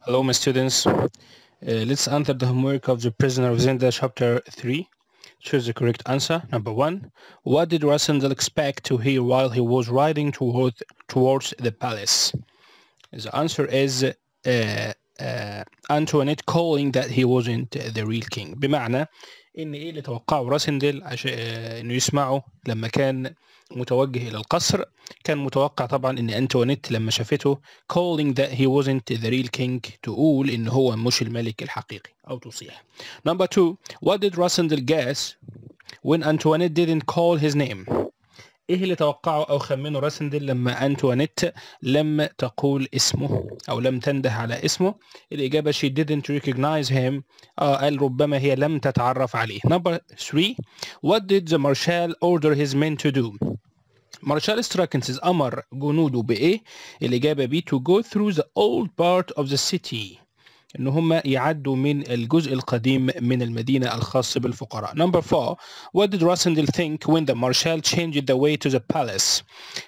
Hello, my students. Let's answer the homework of the prisoner of Zenda, chapter 3. Choose the correct answer. Number 1. What did Rassendel expect to hear while he was riding towards the palace? The answer is Antoinette calling that he wasn't the real king. بمعنى إن إيه اللي توقعه راسندل عشان إنه يسمعه لما كان متوجه إلى القصر. كان متوقع طبعا إن أنتوانيت لما شافته calling that he wasn't the real king تقول إن هو مش الملك الحقيقي أو تصيح. Number 2. What did Rassendel guess when Antoinette didn't call his name? ايه اللي توقعه او خمنه راسندل لما انتوانيت لم تقول اسمه او لم تنده على اسمه؟ الاجابه she didn't recognize him. قال ربما هي لم تتعرف عليه. Number 3. What did the marshal order his men to do? مارشال ستراكنسز امر جنوده بايه؟ الاجابه B to go through the old part of the city. ان هم يعدوا من الجزء القديم من المدينه الخاص بالفقراء. Number 4. What did Rassendel think when the marshal changed the way to the palace?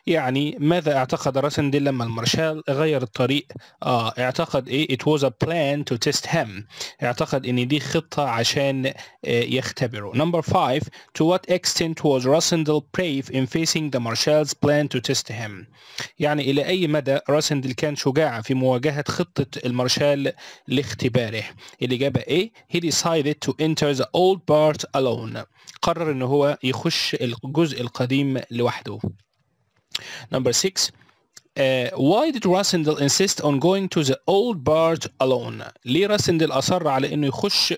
يعني ماذا اعتقد راسندل لما المارشال غير الطريق؟ اعتقد ايه؟ It was a plan to test him. اعتقد ان دي خطه عشان يختبره. Number 5. To what extent was Rassendel brave in facing the marshal's plan to test him? يعني الى اي مدى راسندل كان شجاع في مواجهه خطه المارشال لاختباره؟ الإجابة A. He decided to enter the old part alone. قرر إن هو يخش الجزء القديم لوحده. Number 6. Why did Rassendel insist on going to the old part alone? ليه راسندل أصر على إنه يخش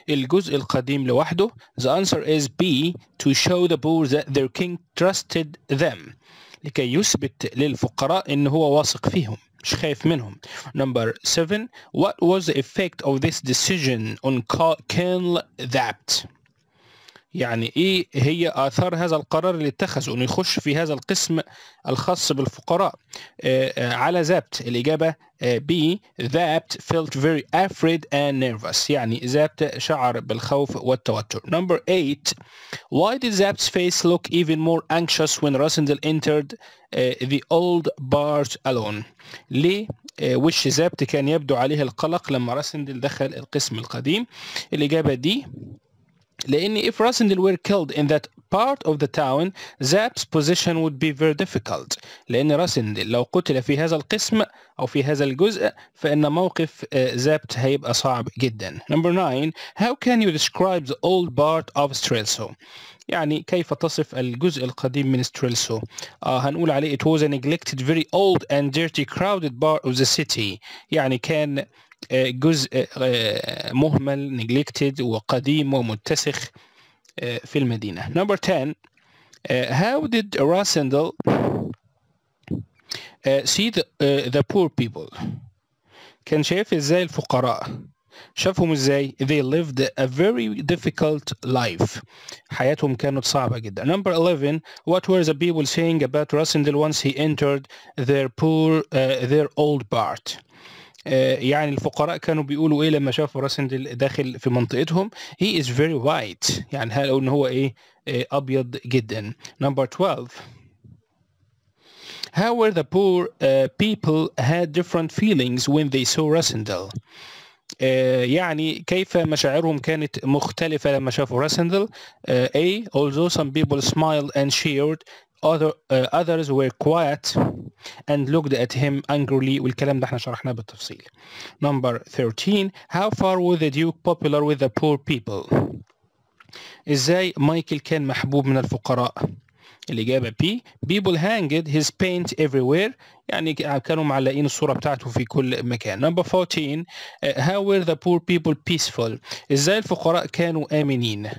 الجزء القديم لوحده؟ The answer is B. To show the poor that their king trusted them. لكي يثبت للفقراء إن هو واثق فيهم مش خايف منهم. Number 7. What was the effect of this decision on Colonel Zapt? يعني ايه هي آثار هذا القرار اللي اتخذه انه يخش في هذا القسم الخاص بالفقراء على زابت؟ الإجابة B. Zapt felt very afraid and nervous. يعني زابت شعر بالخوف والتوتر. Number 8. Why did Zapt's face look even more anxious when Rassendel entered the old part alone? ليه وش زابت كان يبدو عليه القلق لما راسندل دخل القسم القديم؟ الإجابة دي. لأن if Rassendel were killed in that part of the town, Zapt's position would be very difficult. لأن راسندل لو قتل في هذا القسم أو في هذا الجزء فإن موقف زابت هيبقى صعب جدا. Number 9. How can you describe the old part of Strelso? يعني كيف تصف الجزء القديم من ستريلسو؟ هنقول عليه it was a neglected, very old and dirty, crowded part of the city. يعني كان جزء مهمل neglected وقديم ومتسخ في المدينة. Number 10. How did Rassendel see the poor people? كان شايف ازاي الفقراء؟ شافهم ازاي؟ They lived a very difficult life. حياتهم كانت صعبة جدا. Number 11. What were the people saying about Rassendel once he entered their old part? يعني الفقراء كانوا بيقولوا ايه لما شافوا راسندل داخل في منطقتهم؟ He is very white. يعني قالوا ان هو ايه؟ ابيض جدا. Number 12. How were the poor people had different feelings when they saw Rassendel? يعني كيف مشاعرهم كانت مختلفة لما شافوا راسندل؟ A. Although some people smiled and cheered, others were quiet and looked at him angrily. والكلام ده احنا شرحناه بالتفصيل. Number 13. How far was the Duke popular with the poor people? ازاي مايكل كان محبوب من الفقراء؟ الإجابة B. People hanged his paint everywhere. يعني كانوا معلقين الصورة بتاعته في كل مكان. Number 14. How were the poor people peaceful? إزاي الفقراء كانوا آمنين؟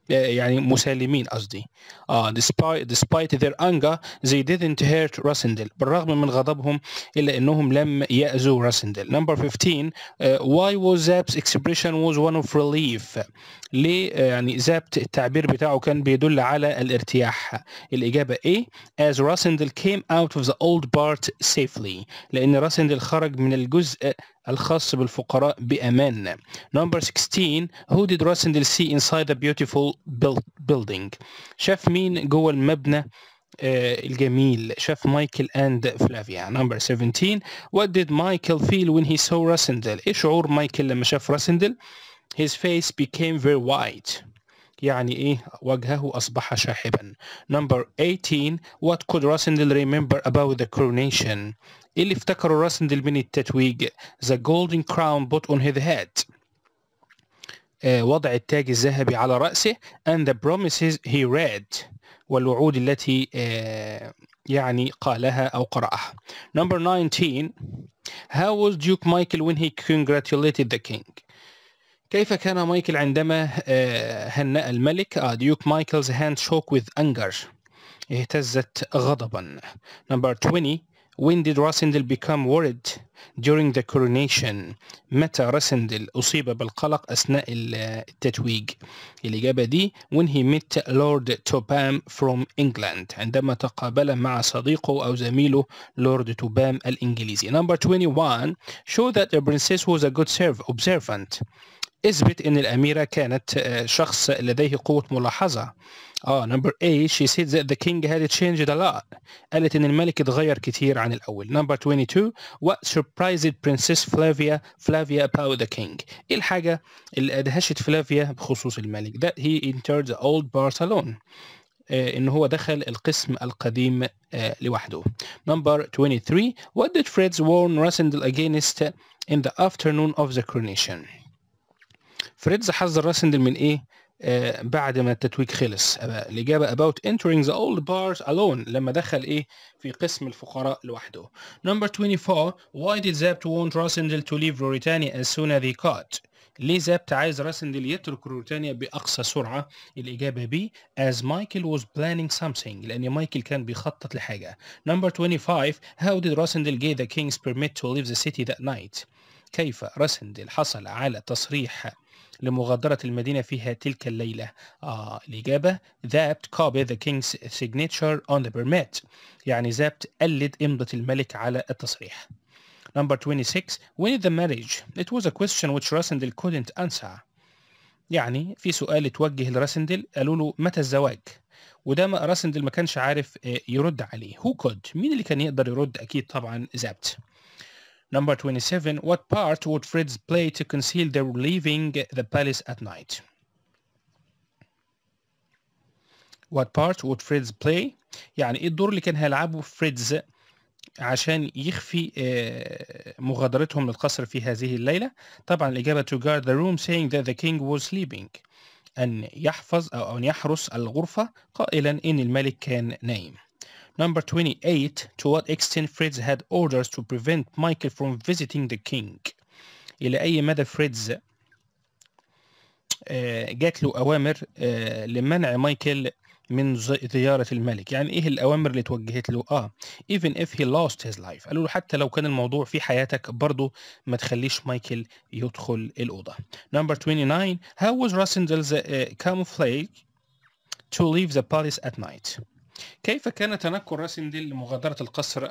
يعني مسالمين قصدي. despite their anger they didn't hurt Rassendel. بالرغم من غضبهم إلا إنهم لم يأذوا راسندل. Number 15. Why was Zapt's expression was one of relief? ليه يعني زابت التعبير بتاعه كان بيدل على الارتياح؟ الإجابة A. As Rassendel came out of the old part safely. لأن راسندل خرج من الجزء الخاص بالفقراء بأمان. Number 16. Who did Rassendel see inside the beautiful building? شاف مين جوه المبنى الجميل شاف مايكل and فلافيا. Number 17. What did Michael feel when he saw راسندل؟ إيه شعور مايكل لما شاف راسندل؟ His face became very white. يعني إيه؟ وجهه أصبح شاحبا. Number 18. What could راسندل remember about the coronation؟ إيه اللي افتكره راسندل من التتويج؟ The golden crown put on his head. وضع التاج الذهبي على رأسه and the promises he read. والوعود التي يعني قالها أو قرأها. Number 19. How was Duke Michael when he congratulated the king؟ كيف كان مايكل عندما هنأ الملك؟ Duke Michael's hand shook with anger. اهتزت غضبا. Number 20. When did راسندل become worried during the coronation؟ متى راسندل أصيب بالقلق أثناء التتويج؟ الإجابة دي when he met Lord Topham from England. عندما تقابل مع صديقه أو زميله لورد توبام الإنجليزي. Number 21. Show that the princess was a good observant. اثبت ان الاميره كانت شخص لديه قوه ملاحظه. Number 8. She said that the king had changed a lot. قالت ان الملك اتغير كتير عن الاول. Number 22. What surprised Princess Flavia about the king؟ ايه الحاجه اللي ادهشت فلافيا بخصوص الملك؟ That he entered the old bar alone. ان هو دخل القسم القديم لوحده. Number 23. What did Fritz warn Rasindel against in the afternoon of the coronation؟ فريدز حذر راسندل من ايه بعد ما التتويج خلص؟ الإجابة about entering the old bars alone. لما دخل ايه في قسم الفقراء لوحده. Number 24. Why did Zapt want راسندل to leave Mauritania as soon as he could؟ ليه زابت عايز راسندل يترك موريتانيا بأقصى سرعة؟ الإجابة B as Michael was planning something. لأن مايكل كان بيخطط لحاجة. Number 25. How did راسندل get the king's permit to leave the city that night؟ كيف راسندل حصل على تصريح لمغادرة المدينة فيها تلك الليلة؟ الإجابة Zapt copied the king's signature on the permit. يعني زابت قلد إمضة الملك على التصريح. Number 26. When is the marriage؟ It was a question which Rasindel couldn't answer. يعني في سؤال اتوجه لراسندل قالوا له متى الزواج؟ وده ما راسندل ما كانش عارف يرد عليه. Who could؟ مين اللي كان يقدر يرد؟ أكيد طبعا زابت. Number 27. What part would Fritz play to conceal their leaving the palace at night؟ What part would Fritz play؟ يعني ايه الدور اللي كان هيلعبه فريدز عشان يخفي مغادرتهم للقصر في هذه الليلة؟ طبعا الإجابة to guard the room saying that the king was sleeping. أن يحفظ أو أن يحرس الغرفة قائلا إن الملك كان نايم. Number 28. To what extent Fritz had orders to prevent Michael from visiting the king؟ إلى أي مدى فريدز جات له أوامر لمنع مايكل من زيارة الملك؟ يعني إيه الأوامر اللي توجهت له؟ even if he lost his life. قالوا له حتى لو كان الموضوع في حياتك برضو ما تخليش مايكل يدخل الأوضة. Number 29. How was Rasendel's camouflage to leave the palace at night؟ كيف كان تنكر راسندل لمغادرة القصر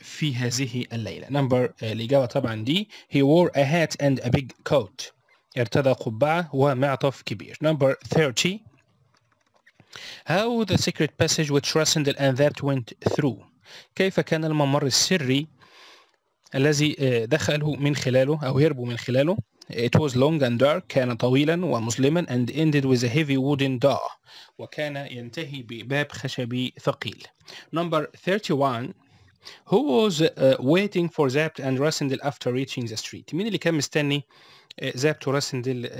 في هذه الليلة؟ الإجابة طبعا دي he wore a hat and a big coat. ارتدى قبعة ومعطف كبير. Number 30. How the secret passage which Rasindel and Zapt went through؟ كيف كان الممر السري الذي دخلوا من خلاله أو هربوا من خلاله؟ It was long and dark. كان طويلا ومظلما and ended with a heavy wooden door. وكان ينتهي بباب خشبي ثقيل. Number 31. Who was waiting for Zapt and Rasindel after reaching the street؟ مين اللي كان مستني زابت وراسندل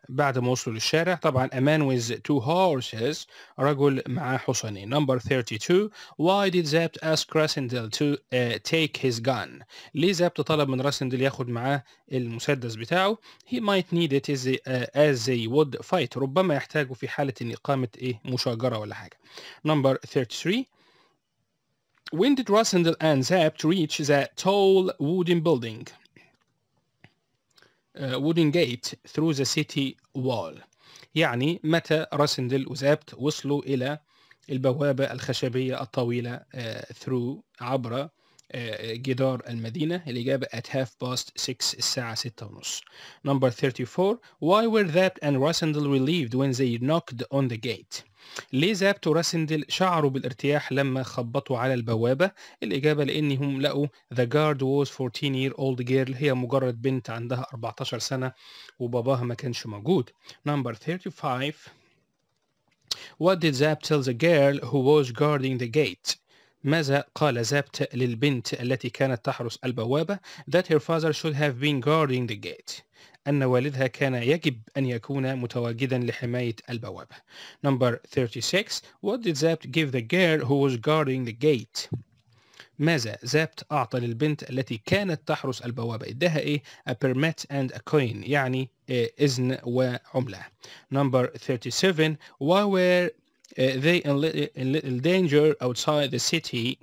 بعد ما وصلوا للشارع؟ طبعا a man with 2 horses. رجل معاه حصانين. Number 32. Why did Zapt ask Rasindel to take his gun؟ ليه زابت طلب من راسندل ياخد معاه المسدس بتاعه؟ He might need it as they would fight. ربما يحتاجه في حالة ان إقامة مشاجرة ولا حاجة. Number 33. When did Rasindel and Zapt reach the tall wooden building? wooden gate through the city wall. يعني متى راسندل وزابت وصلوا إلى البوابة الخشبية الطويلة through عبر جدار المدينة؟ الإجابة at 6:30 الساعة 6:30. Number 34. Why were Zapt and Rasindel relieved when they knocked on the gate؟ ليه زابت وراسندل شعروا بالارتياح لما خبطوا على البوابة؟ الإجابة لأنهم لقوا the guard was 14-year-old girl، هي مجرد بنت عندها 14 سنة وباباها ما كانش موجود. Number 35. What did Zap tell the girl who was guarding the gate؟ ماذا قال زابت للبنت التي كانت تحرس البوابة؟ That her father should have been guarding the gate، أن والدها كان يجب أن يكون متواجدا لحماية البوابة. Number 36. What did Zapt give the girl who was guarding the gate؟ ماذا زابت أعطى للبنت التي كانت تحرس البوابة؟ إداها إيه؟ a permit and a coin، يعني إذن وعملة. Number 37. Why were they in danger outside the city؟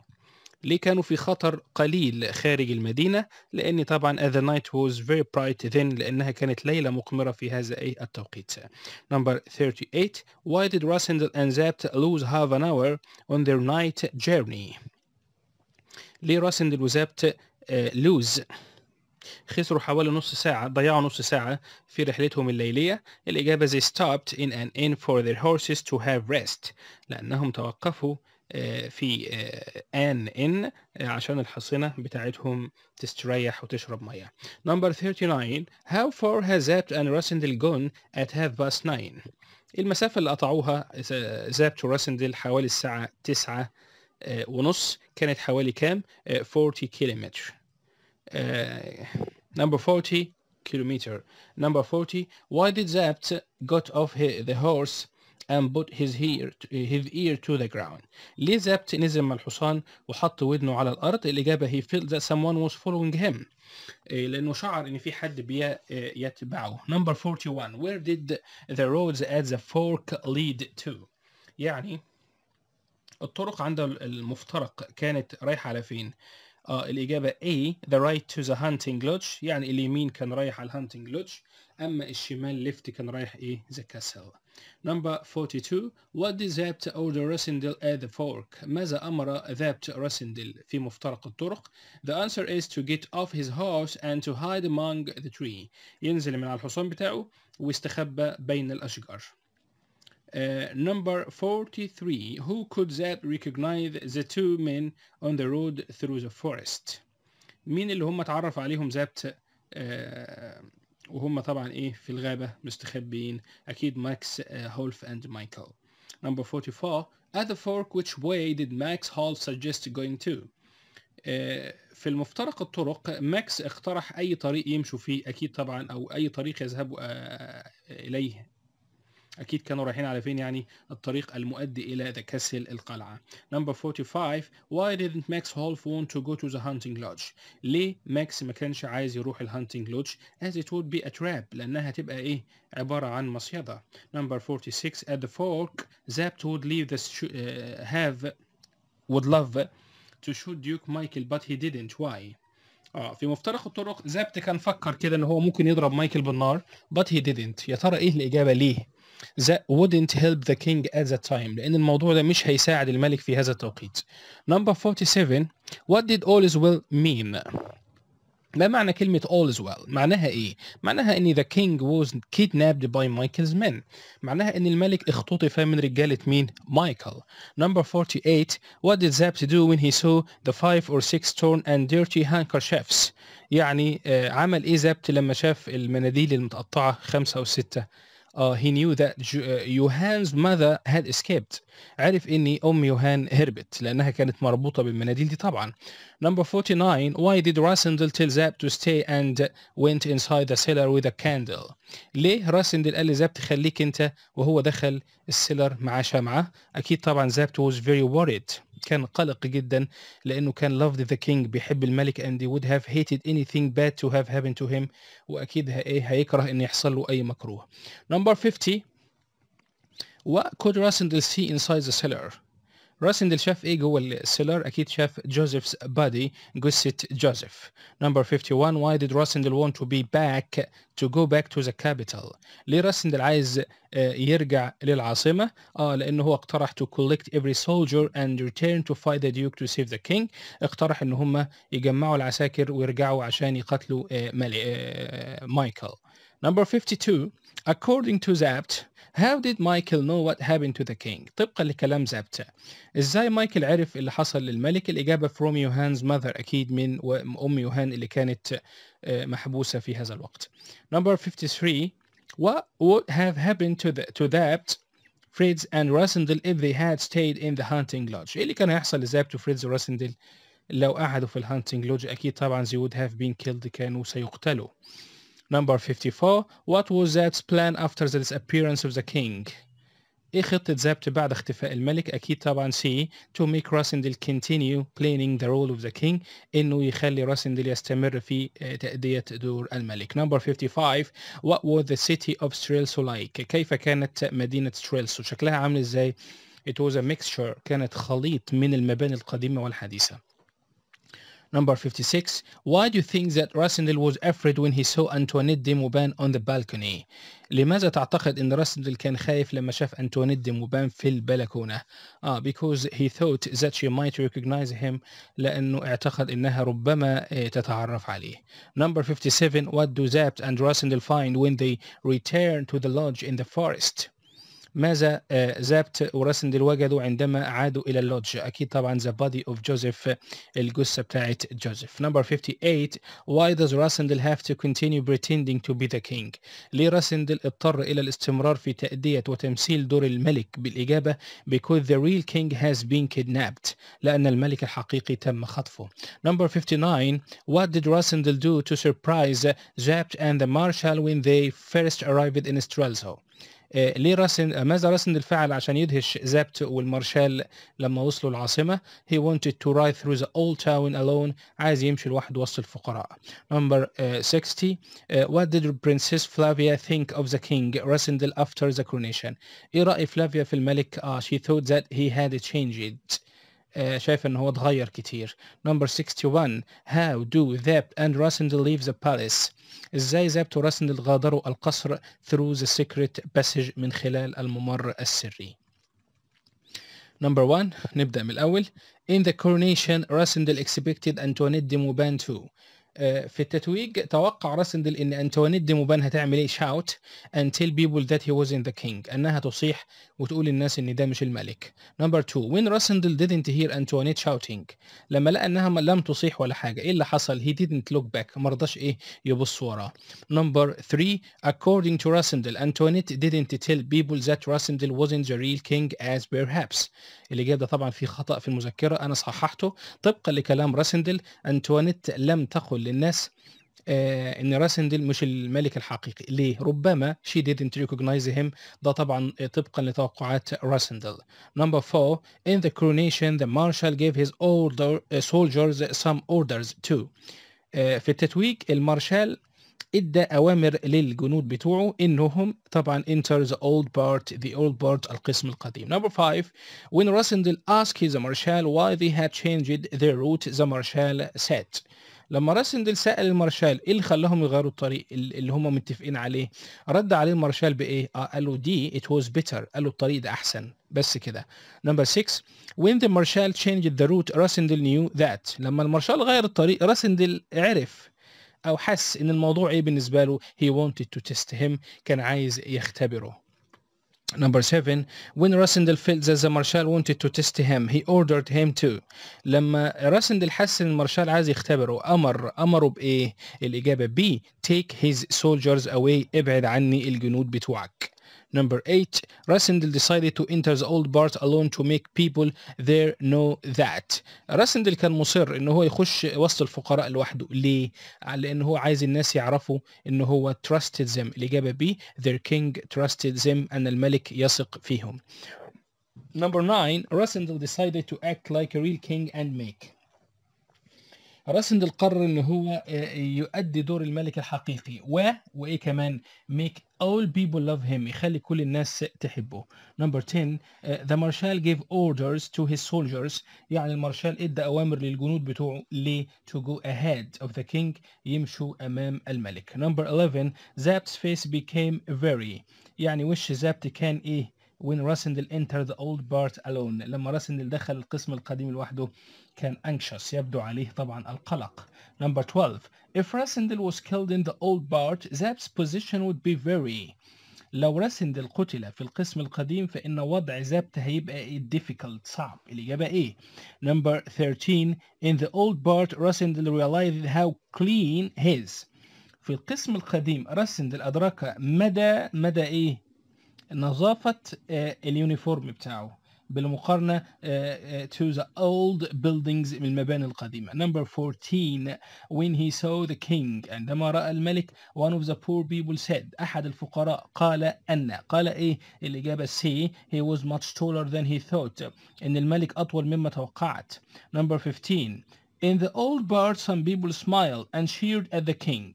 ليه كانوا في خطر قليل خارج المدينة؟ لأن طبعا the night was very bright then، لأنها كانت ليلة مقمرة في هذا التوقيت. Number 38. Why did Rassendel and Zapt lose half an hour on their night journey؟ ليه راسندل وزابت lose خسروا حوالي نص ساعة، ضيعوا نص ساعة في رحلتهم الليلية؟ الإجابة they stopped in an inn for their horses to have rest، لأنهم توقفوا في an inn عشان الحصينة بتاعتهم تستريح وتشرب مياه. Number 39. How far has Zapt and Rassendel gone at 9:30؟ المسافة اللي قطعوها زابت وراسندل حوالي الساعة 9 ونص، كانت حوالي كام؟ 40 كيلومتر. Number 40 kilometer. Number 40. Why did Zapt got off the horse and put his ear to the ground؟ ليه زابت نزل من الحصان وحط ودنه على الأرض؟ الإجابة he felt that someone was following him، لأنه شعر إن في حد يتبعه. Number 41. Where did the roads at the fork lead to؟ يعني الطرق عند المفترق كانت رايحة على فين؟ الإجابة A the right to the hunting lodge، يعني اليمين كان رايح على الهانتنج لودج، أما الشمال left كان رايح إيه؟ the castle. Number 42. What did Zapt order Rassendel at the fork؟ ماذا أمر Zapt Rassendel في مفترق الطرق؟ The answer is to get off his horse and to hide among the tree، ينزل من على الحصان بتاعه ويستخبى بين الأشجار. Number 43. Who could Zapt recognize the two men on the road through the forest؟ مين اللي هم اتعرف عليهم زابت وهم طبعا ايه في الغابة مستخبيين؟ اكيد ماكس هولف and مايكل. Number 44. At the fork which way did Max Hall suggest going to؟ في المفترق الطرق ماكس اقترح اي طريق يمشوا فيه، اكيد طبعا او اي طريق يذهبوا اليه، أكيد كانوا رايحين على فين؟ يعني الطريق المؤدي إلى the castle القلعة. Number 45. Why didn't Max Wolf want to go to the hunting lodge؟ ليه ماكس ما كانش عايز يروح الهانتنج لودج؟ as it would be a trap، لأنها تبقى إيه؟ عبارة عن مصيدة. Number 46. At the fork Zapt would leave the would love to shoot Duke Michael but he didn't. Why؟ في مفترق الطرق زابت كان فكر كده ان هو ممكن يضرب مايكل بالنار but he didn't. يا ترى ايه الإجابة ليه؟ That wouldn't help the king at that time، لأن الموضوع ده مش هيساعد الملك في هذا التوقيت. Number 47. What did all is well mean؟ ما معنى كلمة all is well؟ معناها إيه؟ معناها إن the king was kidnapped by Michael's men، معناها إن الملك اختطف من رجالة مين؟ مايكل. Number 48. What did Zapt do when he saw the 5 or 6 torn and dirty handkerchiefs؟ يعني عمل إيه زابت لما شاف المناديل المتقطعة 5 أو 6؟ he knew that Johan's mother had escaped، عرف إن أم يوهان هربت لأنها كانت مربوطة بالمناديل دي طبعا. Number 49. Why did Rassendel tell Zapt to stay and went inside the cellar with a candle؟ ليه راسندل قال لزابت خليك أنت وهو دخل السيلر مع شمعة؟ أكيد طبعا زابت was very worried، كان قلق جدا لأنه كان loved the king، بيحب الملك and he would have hated anything bad to have happened to him، وأكيد هيكره إن يحصل له أي مكروه. Number 50. What could Rassendel see inside the cellar؟ راسندل شاف ايه جوه السيلر؟ اكيد شاف جوزيف's body، جثة جوزيف. Number 51. Why did Rassendel want to go back to the capital؟ ليه راسندل عايز يرجع للعاصمة؟ لانه هو اقترح to collect every soldier and return to fight the duke to save the king، اقترح ان هم يجمعوا العساكر ويرجعوا عشان يقتلوا مايكل. Number 52. According to Zapt, how did Michael know what happened to the king? طبقا لكلام زابت، ازاي مايكل عرف اللي حصل للملك؟ الإجابة from يوهان's mother، أكيد من أم يوهان اللي كانت محبوسة في هذا الوقت. Number 53. What would have happened to Zapt, Fritz and Rassendel if they had stayed in the hunting lodge؟ ايه اللي كان هيحصل لزابت وفريدز وراسندل لو قعدوا في الهانتنج لودج؟ أكيد طبعا they would have been killed، كانوا سيقتلوا. Number 54. What was Zabt's plan after the disappearance of the king? ايه خطة زابت بعد اختفاء الملك؟ أكيد طبعا C. To make Rassendel continue playing the role of the king، إنه يخلي راسندل يستمر في تأدية دور الملك. Number 55. What was the city of Strelso like؟ كيف كانت مدينة ستريلسو؟ شكلها عامل ازاي؟ It was a mixture، كانت خليط من المباني القديمة والحديثة. Number 56. Why do you think that Rassendel was afraid when he saw Antoinette de Mauban on the balcony؟ لماذا تعتقد أن راسندل كان خايف لما شاف أنتوانيت دي موبان في البلكونة؟ Because he thought that she might recognize him، لأنه اعتقد أنها ربما تتعرف عليه. Number 57. What do Zapt and Rassendel find when they return to the lodge in the forest؟ ماذا زابت وراسندل وجدوا عندما عادوا إلى اللودج؟ أكيد طبعا the body of Joseph، الجثة بتاعت جوزيف. Number 58. Why does Rassendel have to continue pretending to be the king؟ ليه راسندل اضطر إلى الاستمرار في تأدية وتمثيل دور الملك؟ بالإجابة because the real king has been kidnapped، لأن الملك الحقيقي تم خطفه. Number 59. What did Rassendel do to surprise Zapt and the marshal when they first arrived in Strelso؟ ليه ماذا راسندل فعل عشان يدهش زابت والمارشال لما وصلوا العاصمة؟ He wanted to ride through the old town alone، عايز يمشي لوحده وسط الفقراء. Number 60. What did Princess Flavia think of the king Rassendel after the coronation؟ ايه رأي فلافيا في الملك؟ She thought that he had changed، شايف ان هو اتغير كتير. Number 61. How do Zapt and Rassendel leave the palace؟ ازاي زابت وراسندل غادروا القصر through the secret passage، من خلال الممر السري؟ Number 1. نبدأ من الأول. In the coronation Rassendel expected Antoinette de Mauban to، في التتويج توقع راسندل ان انتوانيت دي موبان هتعمل ايه؟ shout and tell people that he wasn't the king، انها تصيح وتقول للناس ان ده مش الملك. Number 2. when Rassendel didn't hear Antoinette shouting، لما لقى انها لم تصيح ولا حاجه، ايه اللي حصل؟ he didn't look back، ما رضاش ايه يبص وراه. Number 3. according to Rassendel Antoinette didn't tell people that Rassendel wasn't the real king as perhaps، الإجابة طبعا في خطأ في المذكرة أنا صححته. طبقا لكلام راسندل أنتوانيت لم تقل للناس إن راسندل مش الملك الحقيقي. ليه؟ ربما she didn't recognize him، ده طبعا طبقا لتوقعات راسندل. Number 4. in the coronation the marshal gave his soldiers some orders too، في التتويج المارشال ادى اوامر للجنود بتوعه انهم طبعا enter the old part القسم القديم. Number 5. when Rassendel asked the marshal why they had changed their route the marshal said، لما راسندل سأل المارشال ايه اللي خلاهم يغيروا الطريق اللي هم متفقين عليه، رد عليه المارشال بايه؟ قال له دي it was better، قال له الطريق ده احسن، بس كده. Number 6. when the marshal changed the route Rassendel knew that، لما المارشال غير الطريق راسندل عرف أو حس إن الموضوع إيه بالنسبة له؟ he wanted to test him، كان عايز يختبره. Number 7. when Rassendel felt that the marshal wanted to test him he ordered him to، لما راسندل حس إن المارشال عايز يختبره أمره بإيه؟ الإجابة B. take his soldiers away، ابعد عني الجنود بتوعك. Number 8. Rassendel decided to enter the old part alone to make people there know that، راسندل كان مصر ان هو يخش وسط الفقراء لوحده. ليه؟ لان هو عايز الناس يعرفوا ان هو trusted them، الإجابة B. their king trusted them، ان الملك يثق فيهم. Number 9. Rassendel decided to act like a real king and make، راسندل قرر ان هو يؤدي دور الملك الحقيقي وايه كمان make all people love him، يخلي كل الناس تحبه. Number 10. the marshal gave orders to his soldiers، يعني المارشال ادى اوامر للجنود بتوعه ليه؟ to go ahead of the king، يمشوا امام الملك. Number 11. Zapt's face became very، يعني وش زابت كان ايه when Rassendel entered the old part alone، لما راسندل دخل القسم القديم لوحده كان anxious يبدو عليه طبعا القلق. Number 12 if Rasindel was killed in the old part Zap's position would be very. لو راسندل قتل في القسم القديم فإن وضع زابت هيبقى difficult صعب. الإجابة إيه؟ Number 13 in the old part Rasindel realized how clean his. في القسم القديم راسندل أدرك مدى إيه؟ نظافة اليونيفورم بتاعه بالمقارنة to the old buildings من المباني القديمة. Number 14 when he saw the king عندما رأى الملك one of the poor people said أحد الفقراء قال إيه؟ الإجابة C he was much taller than he thought إن الملك أطول مما توقعت. Number 15 in the old part some people smiled and cheered at the king.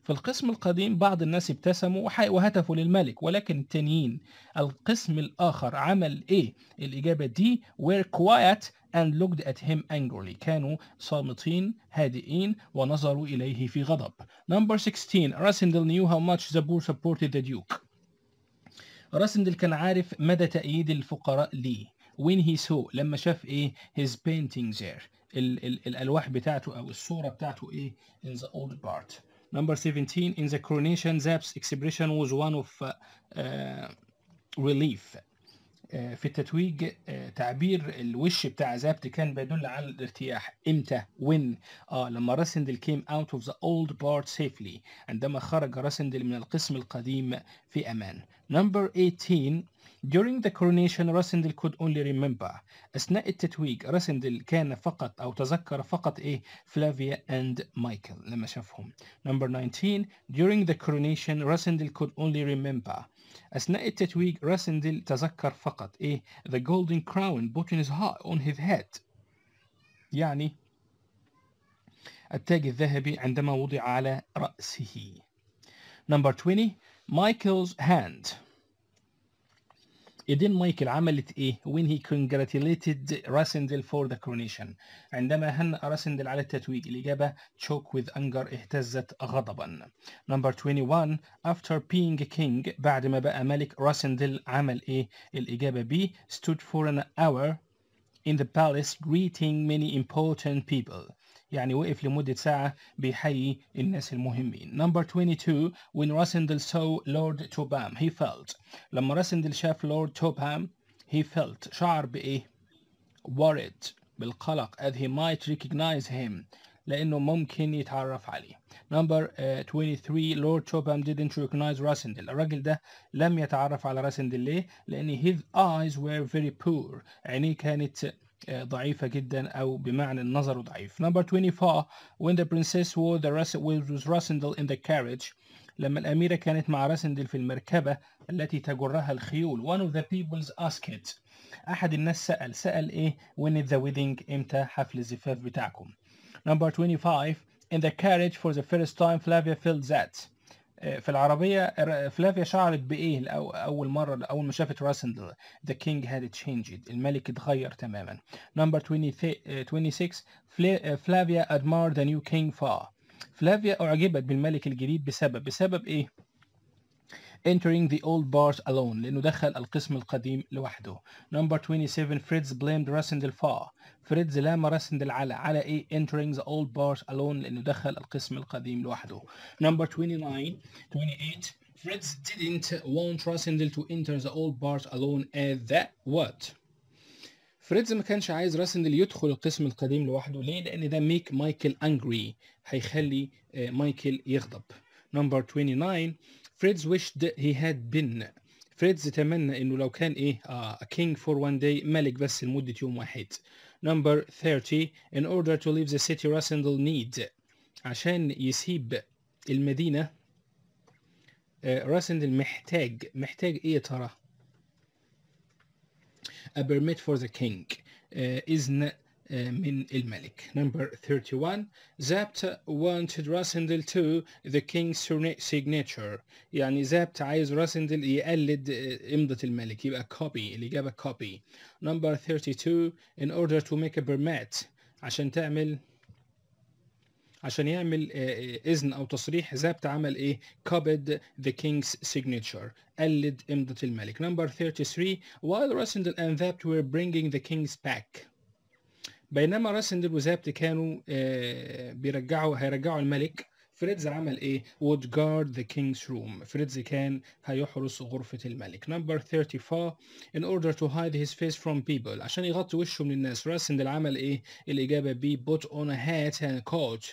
في القسم القديم بعض الناس ابتسموا وهتفوا للملك ولكن التانيين القسم الآخر عمل إيه؟ الإجابة دي were quiet and looked at him angrily كانوا صامتين هادئين ونظروا إليه في غضب. Number 16 Rasindel knew how much the poor supported the duke. راسندل كان عارف مدى تأييد الفقراء ليه when he saw لما شاف إيه his paintings there الألواح بتاعته أو الصورة بتاعته إيه in the old part. Number 17 in the coronation Zap's expression was one of relief. في التتويج تعبير الوش بتاع زابت كان بيدل على الارتياح. امتى؟ when لما راسندل came out of the old part safely عندما خرج راسندل من القسم القديم في أمان. Number 18 during the coronation راسندل could only remember أثناء التتويج راسندل كان فقط أو تذكر فقط إيه فلافيا and مايكل لما شافهم. Number 19 during the coronation راسندل could only remember أثناء التتويج راسندل تذكر فقط إيه the golden crown put on his head يعني التاج الذهبي عندما وضع على رأسه. Number 20 Michael's hand إيدين مايكل عملت إيه when he congratulated راسندل for the coronation عندما هنأ راسندل على التتويج. الإجابة choke with anger اهتزت غضبا. Number 21 after being king بعد ما بقى ملك راسندل عمل إيه؟ الإجابة B stood for an hour in the palace greeting many important people يعني وقف لمدة ساعة بيحيي الناس المهمين. Number 22 when Rasindel saw Lord Topham he felt لما راسندل شاف Lord Topham he felt شعر بإيه؟ worried بالقلق as he might recognize him لأنه ممكن يتعرف عليه. Number 23 Lord Topham didn't recognize راسندل الراجل ده لم يتعرف على راسندل ليه؟ لأن his eyes were very poor عينيه كانت ضعيفة جدا أو بمعنى النظر ضعيف. Number 24 when the princess was Rasindel in the carriage لما الأميرة كانت مع راسندل في المركبة التي تجرها الخيول one of the people asked أحد الناس سأل إيه when the wedding إمتى حفل الزفاف بتاعكم. Number 25 in the carriage for the first time Flavia felt that في العربية فلافيا شعرت بإيه أول ما شافت راسندل the king had changed الملك اتغير تماما. Number 26 Flavia admired the new king far فلافيا أعجبت بالملك الجديد بسبب إيه؟ entering the old part alone لأنه دخل القسم القديم لوحده. Number 27 Fritz blamed Rasindel far فريدز لام راسندل على إيه entering the old part alone لأنه دخل القسم القديم لوحده. Number 28 Fritz didn't want Rasindel to enter the old part alone as that what فريدز ما كانش عايز راسندل يدخل القسم القديم لوحده ليه؟ لأن ده make مايكل angry هيخلي مايكل يغضب. Number 29 Fritz wished he had been فريدز تمنى انه لو كان ايه a king for one day ملك بس لمدة يوم واحد. Number 30 in order to leave the city Rasindel need عشان يسيب المدينة راسندل محتاج ايه ترى a permit for the king إذن من الملك. Number 31 Zapt wanted Rasindel to the king's signature يعني زابت عايز راسندل يقلد إمضة الملك يبقى copy الإجابة copy. Number 32 in order to make a permit عشان يعمل إذن أو تصريح زابت عمل إيه copied the king's signature قلد إمضة الملك. Number 33 while Rasindel and Zapt were bringing the king's back بينما راسندل وزابت كانوا هيرجعوا الملك. فريدز عمل ايه؟ would guard the king's room. فريدز كان هيحرس غرفة الملك. number 34 in order to hide his face from people. عشان يغطي وشه من الناس راسندل عمل ايه؟ الإجابة B put on a hat and coat.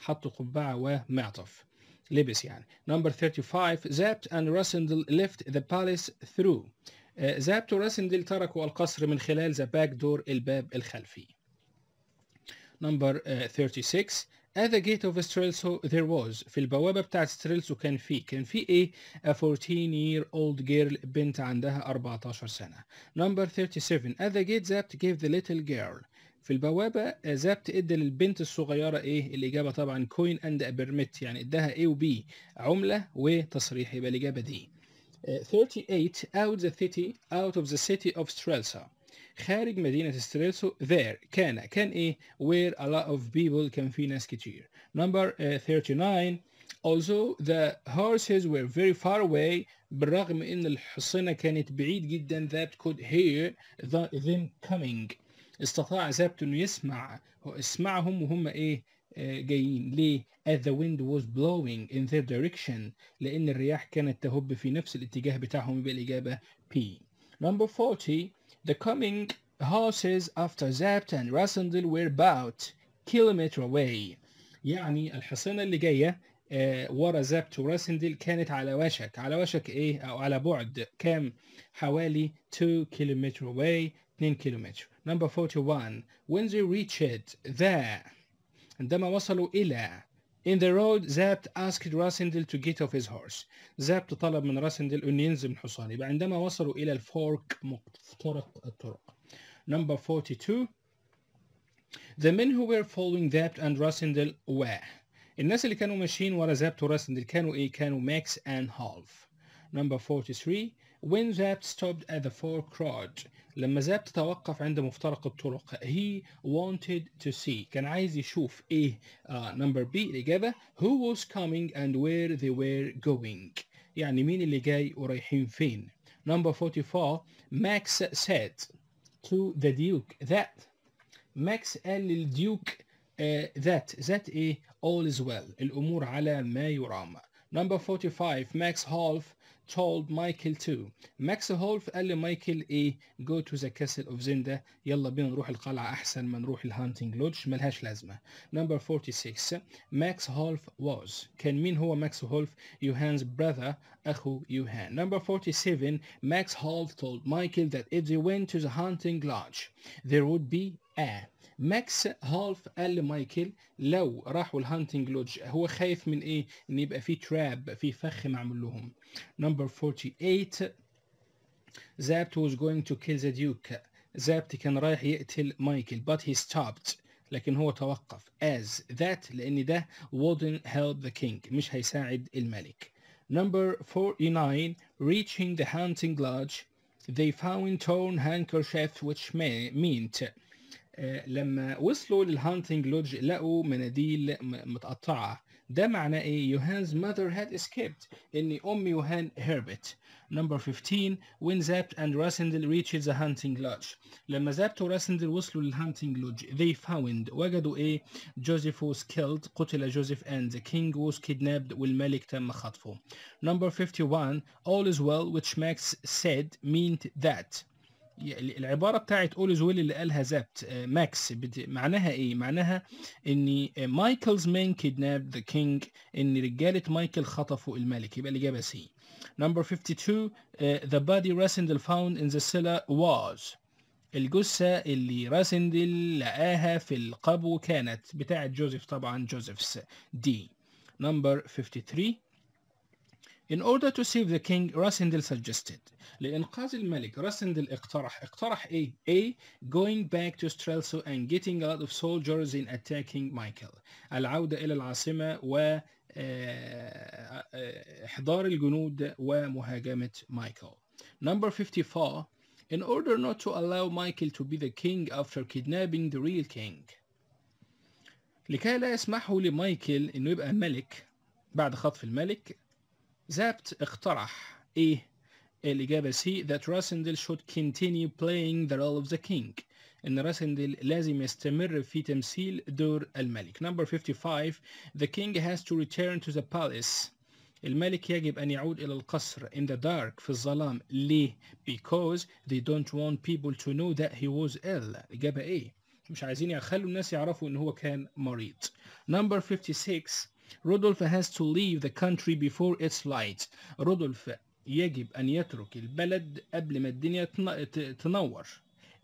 حط قبعة ومعطف، لبس يعني. number 35 زابت and راسندل left the palace through. زابت وراسندل تركوا القصر من خلال the back door، الباب الخلفي. number 36 at the gate of Strelso there was. في البوابة بتاعت ستريلسو كان في ايه؟ a 14-year-old girl، بنت عندها 14 سنة. number 37 at the gate زابت gave the little girl. في البوابة زابت ادى للبنت الصغيرة ايه؟ الإجابة طبعا coin and a permit، يعني اداها A و B، عملة وتصريح، يبقى الإجابة دي. 38 out of the city of Strelsa. خارج مدينة ستريلسو there كان ايه؟ where a lot of people، كان في ناس كتير. number 39 although the horses were very far away، بالرغم ان الحصينة كانت بعيد جدا that could hear them coming. استطاع زابت انه يسمعهم وهم ايه؟ جايين. ليه؟ as the wind was blowing in their direction، لان الرياح كانت تهب في نفس الاتجاه بتاعهم، يبقى الإجابة P. number 40 the coming horses after Zapt and Rasandel were about kilometer away. يعني الحصينة اللي جاية ورا زابت وراسندل كانت على وشك ايه؟ او على بعد كام؟ حوالي 2 kilometer away، 2 كيلومتر. number 41 when they reached the، عندما وصلوا إلى in the road زابت asked راسندل to get off his horse. زابت طلب من راسندل أن ينزل من حصانه. يبقى عندما وصلوا إلى الفورك، مفترق الطرق. number 42 the men who were following Zapt and راسندل were، الناس اللي كانوا ماشيين ورا زابت وراسندل كانوا ايه؟ كانوا ماكس and هالف. number 43 when Zapt stopped at the fork road، لما زابت توقف عند مفترق الطرق he wanted to see، كان عايز يشوف ايه؟ number B الإجابة who was coming and where they were going، يعني مين اللي جاي ورايحين فين. number 44 Max said to the Duke that، ماكس قال للديوك that ايه؟ all is well، الأمور على ما يرام. number 45 Max Half told Michael to، ماكس هولف قال لمايكل ايه؟ go to the castle of Zenda، يلا بينا نروح القلعة أحسن ما نروح الهانتنج لودج، ملهاش لازمة. number 46 Max Half was، كان مين هو ماكس هولف؟ يوهان's brother، أخو يوهان. number 47 Max Half told Michael that if they went to the hunting lodge there would be a، ماكس هالف قال لمايكل لو راحوا الهانتنج لودج هو خايف من ايه؟ ان يبقى في تراب، في فخ معمول لهم. number 48 Zapt was going to kill the Duke، زابت كان رايح يقتل مايكل but he stopped، لكن هو توقف as that، لان ده wouldn't help the king، مش هيساعد الملك. number 49 reaching the hunting lodge they found torn handkerchiefs which meant، لما وصلوا للهانتنج لودج لقوا مناديل متقطعة، ده معناه ايه؟ يوهان's mother had escaped، ان ام يوهان هربت. number 15 when Zapt and Rasindel reached the hunting lodge، لما زابت وراسندل وصلوا للهانتنج لودج they found، وجدوا ايه؟ Joseph was killed، قتل جوزيف and the king was kidnapped، والملك تم خطفه. number 51 all is well which Max said meant that، العبارة بتاعت all is well اللي قالها زابت ماكس معناها ايه؟ معناها ان مايكل's men kidnapped the king، ان رجالة مايكل خطفوا الملك، يبقى الإجابة C. number 52 the body Rasindel found in the cellar was، الجثة اللي راسندل لقاها في القبو كانت بتاعت جوزيف، طبعا جوزيف's D. number 53 in order to save the king Rasindel suggested، لإنقاذ الملك راسندل اقترح ايه؟ A going back to Strelso and getting a lot of soldiers in attacking Michael، العودة إلى العاصمة و إحضار الجنود ومهاجمة مايكل. number 54 in order not to allow Michael to be the king after kidnapping the real king، لكي لا يسمحوا لمايكل إنه يبقى ملك بعد خطف الملك، زابت اقترح ايه؟ الإجابة C that Rasindel should continue playing the role of the king، إن راسندل لازم يستمر في تمثيل دور الملك. Number 55 The king has to return to the palace. الملك يجب أن يعود إلى القصر in the dark في الظلام. ليه؟ Because they don't want people to know that he was ill. إجابة إيه؟ مش عايزين يخلوا الناس يعرفوا إن هو كان مريض. Number 56 Rudolph has to leave the country before it's light. رودولف يجب أن يترك البلد قبل ما الدنيا تنور.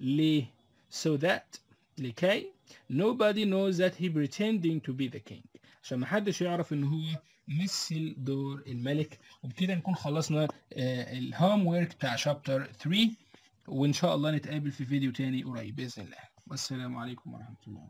ليه؟ So that لكي nobody knows that he pretending to be the king. عشان ما حدش يعرف إن هو مثل دور الملك. وبكده نكون خلصنا الهوم ورك بتاع شابتر 3، وإن شاء الله نتقابل في فيديو تاني قريب بإذن الله. والسلام عليكم ورحمة الله.